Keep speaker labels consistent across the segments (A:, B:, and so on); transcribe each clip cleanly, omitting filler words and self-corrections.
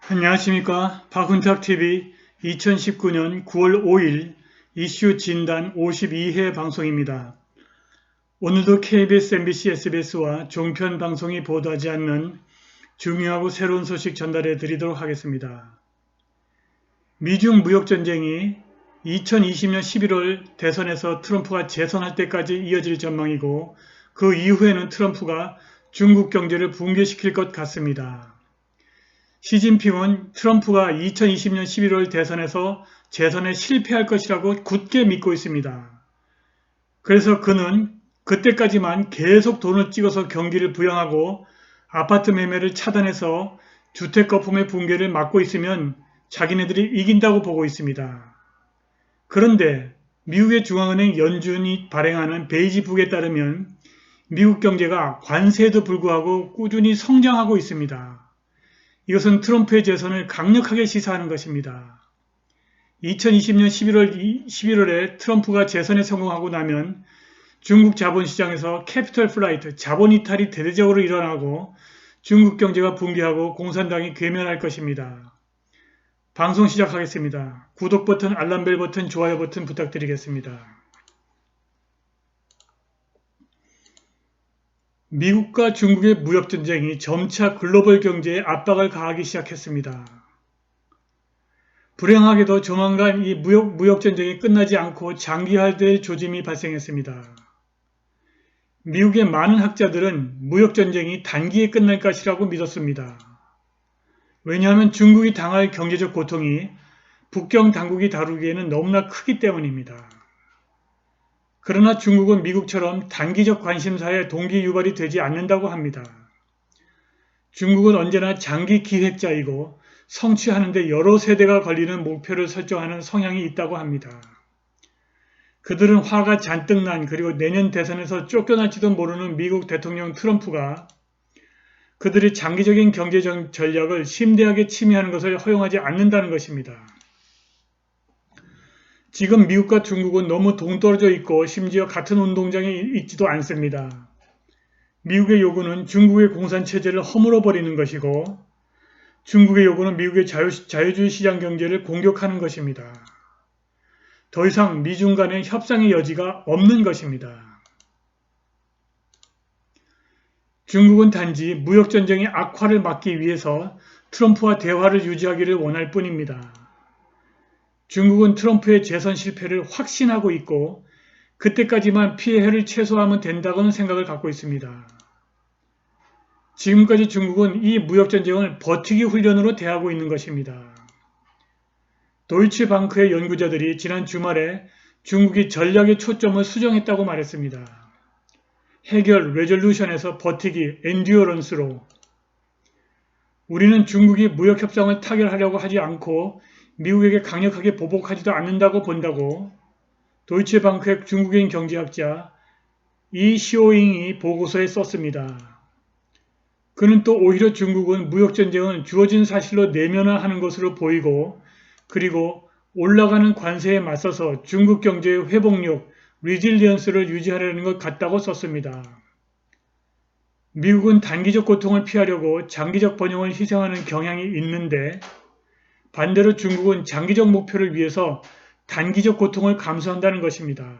A: 안녕하십니까. 박훈탁TV 2019년 9월 5일 이슈 진단 52회 방송입니다. 오늘도 KBS, MBC, SBS와 종편 방송이 보도하지 않는 중요하고 새로운 소식 전달해 드리도록 하겠습니다. 미중 무역전쟁이 2020년 11월 대선에서 트럼프가 재선할 때까지 이어질 전망이고 그 이후에는 트럼프가 중국 경제를 붕괴시킬 것 같습니다. 시진핑은 트럼프가 2020년 11월 대선에서 재선에 실패할 것이라고 굳게 믿고 있습니다. 그래서 그는 그때까지만 계속 돈을 찍어서 경기를 부양하고 아파트 매매를 차단해서 주택 거품의 붕괴를 막고 있으면 자기네들이 이긴다고 보고 있습니다. 그런데 미국의 중앙은행 연준이 발행하는 베이지북에 따르면 미국 경제가 관세에도 불구하고 꾸준히 성장하고 있습니다. 이것은 트럼프의 재선을 강력하게 시사하는 것입니다. 2020년 11월에 트럼프가 재선에 성공하고 나면 중국 자본시장에서 캐피털 플라이트, 자본 이탈이 대대적으로 일어나고 중국 경제가 붕괴하고 공산당이 괴멸할 것입니다. 방송 시작하겠습니다. 구독 버튼, 알람벨 버튼, 좋아요 버튼 부탁드리겠습니다. 미국과 중국의 무역전쟁이 점차 글로벌 경제에 압박을 가하기 시작했습니다. 불행하게도 조만간 이 무역전쟁이 끝나지 않고 장기화될 조짐이 발생했습니다. 미국의 많은 학자들은 무역전쟁이 단기에 끝날 것이라고 믿었습니다. 왜냐하면 중국이 당할 경제적 고통이 북경 당국이 다루기에는 너무나 크기 때문입니다. 그러나 중국은 미국처럼 단기적 관심사에 동기 유발이 되지 않는다고 합니다. 중국은 언제나 장기 기획자이고 성취하는 데 여러 세대가 걸리는 목표를 설정하는 성향이 있다고 합니다. 그들은 화가 잔뜩 난 그리고 내년 대선에서 쫓겨날지도 모르는 미국 대통령 트럼프가 그들의 장기적인 경제 전략을 심대하게 침해하는 것을 허용하지 않는다는 것입니다. 지금 미국과 중국은 너무 동떨어져 있고 심지어 같은 운동장에 있지도 않습니다. 미국의 요구는 중국의 공산체제를 허물어 버리는 것이고 중국의 요구는 미국의 자유주의 시장 경제를 공격하는 것입니다. 더 이상 미중 간의 협상의 여지가 없는 것입니다. 중국은 단지 무역전쟁의 악화를 막기 위해서 트럼프와 대화를 유지하기를 원할 뿐입니다. 중국은 트럼프의 재선 실패를 확신하고 있고 그때까지만 피해를 최소화하면 된다고는 생각을 갖고 있습니다. 지금까지 중국은 이 무역전쟁을 버티기 훈련으로 대하고 있는 것입니다. 도이치방크의 연구자들이 지난 주말에 중국이 전략의 초점을 수정했다고 말했습니다. 해결, 레졸루션에서 버티기, 엔듀어런스로 우리는 중국이 무역협상을 타결하려고 하지 않고 미국에게 강력하게 보복하지도 않는다고 본다고 도이치방크의 중국인 경제학자 이시오잉이 보고서에 썼습니다. 그는 또 오히려 중국은 무역전쟁은 주어진 사실로 내면화하는 것으로 보이고 그리고 올라가는 관세에 맞서서 중국 경제의 회복력, 리질리언스를 유지하려는 것 같다고 썼습니다. 미국은 단기적 고통을 피하려고 장기적 번영을 희생하는 경향이 있는데 반대로 중국은 장기적 목표를 위해서 단기적 고통을 감수한다는 것입니다.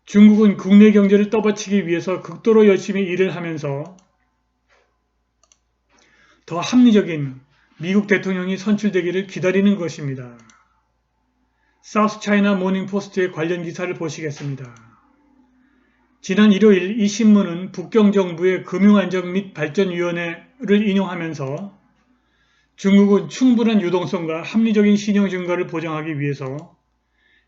A: 중국은 국내 경제를 떠받치기 위해서 극도로 열심히 일을 하면서 더 합리적인 미국 대통령이 선출되기를 기다리는 것입니다. 사우스 차이나 모닝 포스트의 관련 기사를 보시겠습니다. 지난 일요일 이 신문은 북경 정부의 금융안정 및 발전위원회를 인용하면서 중국은 충분한 유동성과 합리적인 신용 증가를 보장하기 위해서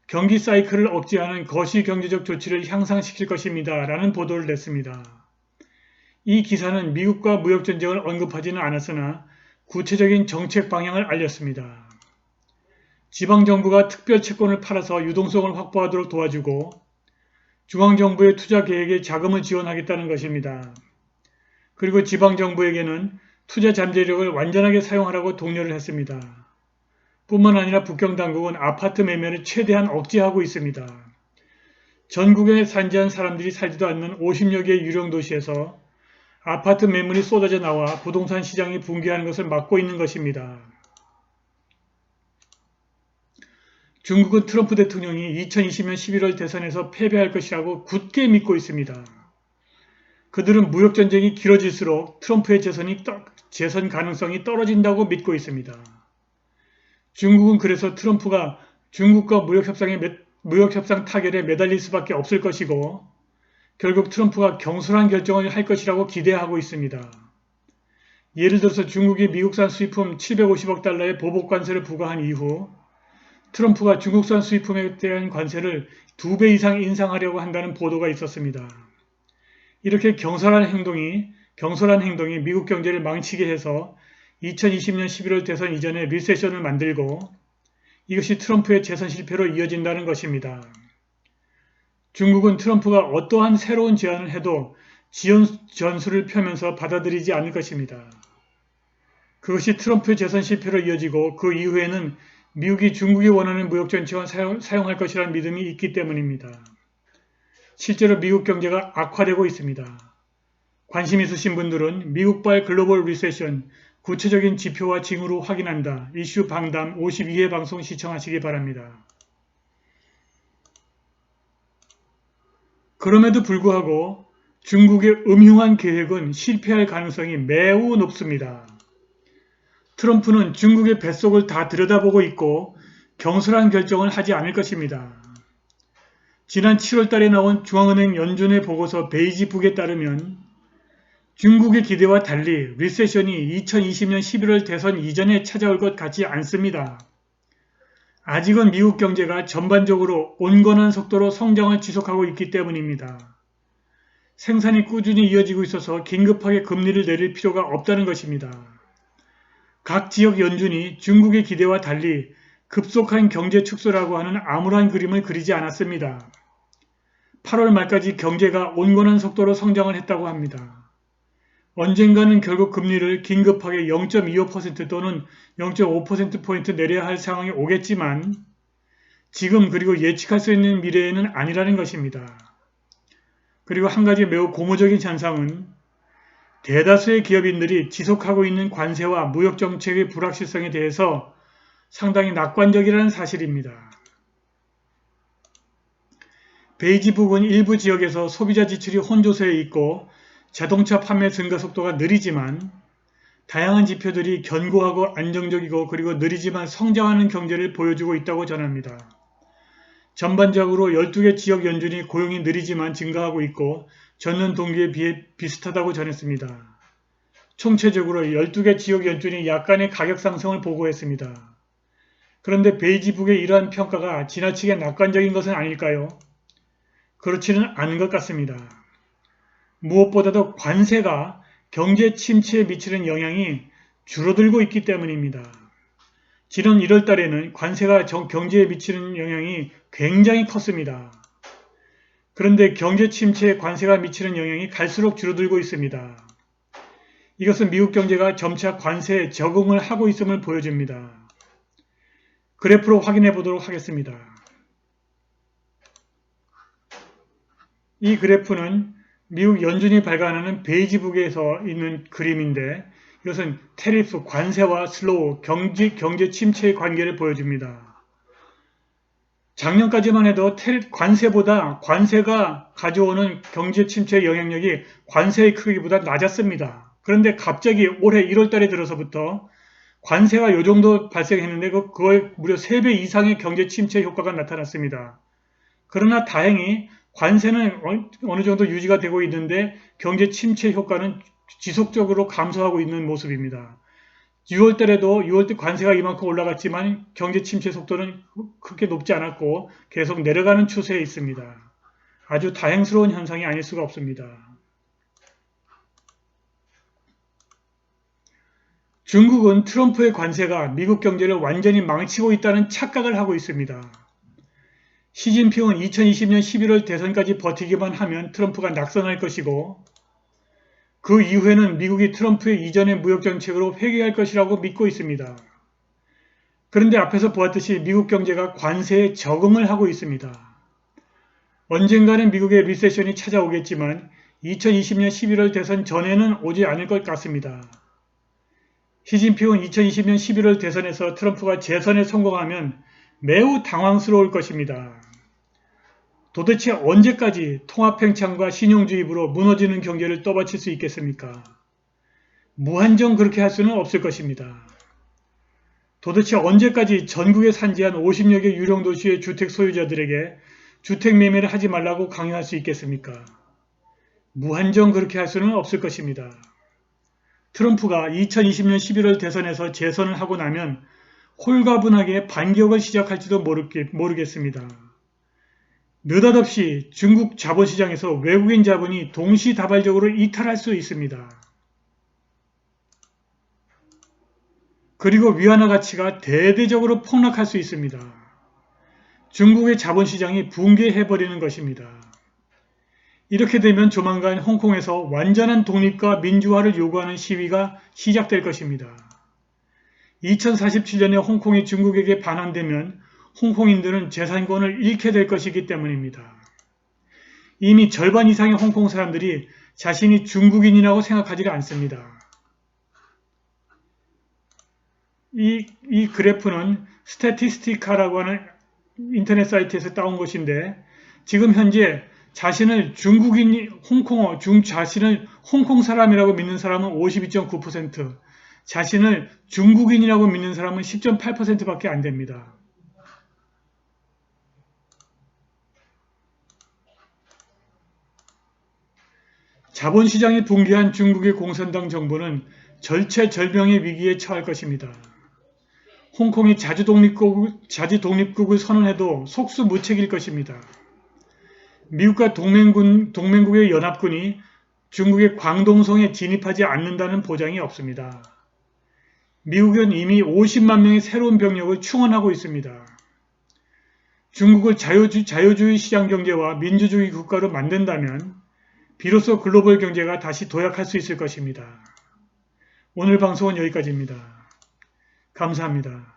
A: 경기 사이클을 억제하는 거시경제적 조치를 향상시킬 것입니다. 라는 보도를 냈습니다. 이 기사는 미국과 무역전쟁을 언급하지는 않았으나 구체적인 정책 방향을 알렸습니다. 지방정부가 특별 채권을 팔아서 유동성을 확보하도록 도와주고 중앙정부의 투자 계획에 자금을 지원하겠다는 것입니다. 그리고 지방정부에게는 투자 잠재력을 완전하게 사용하라고 독려를 했습니다. 뿐만 아니라 북경 당국은 아파트 매매를 최대한 억제하고 있습니다. 전국에 산지한 사람들이 살지도 않는 50여 개의 유령 도시에서 아파트 매물이 쏟아져 나와 부동산 시장이 붕괴하는 것을 막고 있는 것입니다. 중국은 트럼프 대통령이 2020년 11월 대선에서 패배할 것이라고 굳게 믿고 있습니다. 그들은 무역전쟁이 길어질수록 트럼프의 재선 가능성이 떨어진다고 믿고 있습니다. 중국은 그래서 트럼프가 중국과 무역협상 타결에 매달릴 수밖에 없을 것이고 결국 트럼프가 경솔한 결정을 할 것이라고 기대하고 있습니다. 예를 들어서 중국이 미국산 수입품 750억 달러의 보복 관세를 부과한 이후 트럼프가 중국산 수입품에 대한 관세를 2배 이상 인상하려고 한다는 보도가 있었습니다. 이렇게 경솔한 행동이 미국 경제를 망치게 해서 2020년 11월 대선 이전에 리세션을 만들고 이것이 트럼프의 재선 실패로 이어진다는 것입니다. 중국은 트럼프가 어떠한 새로운 제안을 해도 지연 전술을 펴면서 받아들이지 않을 것입니다. 그것이 트럼프의 재선 실패로 이어지고 그 이후에는 미국이 중국이 원하는 무역정책만 사용할 것이라는 믿음이 있기 때문입니다. 실제로 미국 경제가 악화되고 있습니다. 관심 있으신 분들은 미국발 글로벌 리세션 구체적인 지표와 징후로 확인한다. 이슈 방담 52회 방송 시청하시기 바랍니다. 그럼에도 불구하고 중국의 음흉한 계획은 실패할 가능성이 매우 높습니다. 트럼프는 중국의 뱃속을 다 들여다보고 있고 경솔한 결정을 하지 않을 것입니다. 지난 7월 달에 나온 중앙은행 연준의 보고서 베이지북에 따르면 중국의 기대와 달리 리세션이 2020년 11월 대선 이전에 찾아올 것 같지 않습니다. 아직은 미국 경제가 전반적으로 온건한 속도로 성장을 지속하고 있기 때문입니다. 생산이 꾸준히 이어지고 있어서 긴급하게 금리를 내릴 필요가 없다는 것입니다. 각 지역 연준이 중국의 기대와 달리 급속한 경제 축소라고 하는 암울한 그림을 그리지 않았습니다. 8월 말까지 경제가 온건한 속도로 성장을 했다고 합니다. 언젠가는 결국 금리를 긴급하게 0.25% 또는 0.5%포인트 내려야 할 상황이 오겠지만 지금 그리고 예측할 수 있는 미래에는 아니라는 것입니다. 그리고 한 가지 매우 고무적인 현상은 대다수의 기업인들이 지속하고 있는 관세와 무역정책의 불확실성에 대해서 상당히 낙관적이라는 사실입니다. 베이지북은 일부 지역에서 소비자 지출이 혼조세에 있고 자동차 판매 증가 속도가 느리지만 다양한 지표들이 견고하고 안정적이고 그리고 느리지만 성장하는 경제를 보여주고 있다고 전합니다. 전반적으로 12개 지역 연준이 고용이 느리지만 증가하고 있고 전년 동기에 비해 비슷하다고 전했습니다. 총체적으로 12개 지역 연준이 약간의 가격 상승을 보고했습니다. 그런데 베이지북의 이러한 평가가 지나치게 낙관적인 것은 아닐까요? 그렇지는 않은 것 같습니다. 무엇보다도 관세가 경제 침체에 미치는 영향이 줄어들고 있기 때문입니다. 지난 1월 달에는 관세가 경제에 미치는 영향이 굉장히 컸습니다. 그런데 경제 침체에 관세가 미치는 영향이 갈수록 줄어들고 있습니다. 이것은 미국 경제가 점차 관세에 적응을 하고 있음을 보여줍니다. 그래프로 확인해 보도록 하겠습니다. 이 그래프는 미국 연준이 발간하는 베이지북에서 있는 그림인데 이것은 테리프, 관세와 슬로우, 경제 침체의 관계를 보여줍니다. 작년까지만 해도 관세보다 관세가 가져오는 경제 침체의 영향력이 관세의 크기보다 낮았습니다. 그런데 갑자기 올해 1월 달에 들어서부터 관세가 이 정도 발생했는데 그거의 무려 3배 이상의 경제 침체 효과가 나타났습니다. 그러나 다행히 관세는 어느 정도 유지가 되고 있는데 경제 침체 효과는 지속적으로 감소하고 있는 모습입니다. 6월 때 관세가 이만큼 올라갔지만 경제 침체 속도는 그렇게 높지 않았고 계속 내려가는 추세에 있습니다. 아주 다행스러운 현상이 아닐 수가 없습니다. 중국은 트럼프의 관세가 미국 경제를 완전히 망치고 있다는 착각을 하고 있습니다. 시진핑은 2020년 11월 대선까지 버티기만 하면 트럼프가 낙선할 것이고 그 이후에는 미국이 트럼프의 이전의 무역정책으로 회귀할 것이라고 믿고 있습니다. 그런데 앞에서 보았듯이 미국 경제가 관세에 적응을 하고 있습니다. 언젠가는 미국의 리세션이 찾아오겠지만 2020년 11월 대선 전에는 오지 않을 것 같습니다. 시진핑은 2020년 11월 대선에서 트럼프가 재선에 성공하면 매우 당황스러울 것입니다. 도대체 언제까지 통합팽창과 신용주의로 무너지는 경제를 떠받칠 수 있겠습니까? 무한정 그렇게 할 수는 없을 것입니다. 도대체 언제까지 전국에 산지한 50여 개 유령 도시의 주택 소유자들에게 주택 매매를 하지 말라고 강요할 수 있겠습니까? 무한정 그렇게 할 수는 없을 것입니다. 트럼프가 2020년 11월 대선에서 재선을 하고 나면 홀가분하게 반격을 시작할지도 모르겠습니다. 느닷없이 중국 자본시장에서 외국인 자본이 동시다발적으로 이탈할 수 있습니다. 그리고 위안화 가치가 대대적으로 폭락할 수 있습니다. 중국의 자본시장이 붕괴해버리는 것입니다. 이렇게 되면 조만간 홍콩에서 완전한 독립과 민주화를 요구하는 시위가 시작될 것입니다. 2047년에 홍콩이 중국에게 반환되면 홍콩인들은 재산권을 잃게 될 것이기 때문입니다. 이미 절반 이상의 홍콩 사람들이 자신이 중국인이라고 생각하지 않습니다. 이 그래프는 스태티스티카라고 하는 인터넷 사이트에서 따온 것인데 지금 현재 자신을 자신을 홍콩 사람이라고 믿는 사람은 52.9%, 자신을 중국인이라고 믿는 사람은 10.8%밖에 안 됩니다. 자본시장이 붕괴한 중국의 공산당 정부는 절체절명의 위기에 처할 것입니다. 홍콩이 자주독립국을 선언해도 속수무책일 것입니다. 미국과 동맹국의 연합군이 중국의 광동성에 진입하지 않는다는 보장이 없습니다. 미국은 이미 50만 명의 새로운 병력을 충원하고 있습니다. 중국을 자유주의 시장 경제와 민주주의 국가로 만든다면 비로소 글로벌 경제가 다시 도약할 수 있을 것입니다. 오늘 방송은 여기까지입니다. 감사합니다.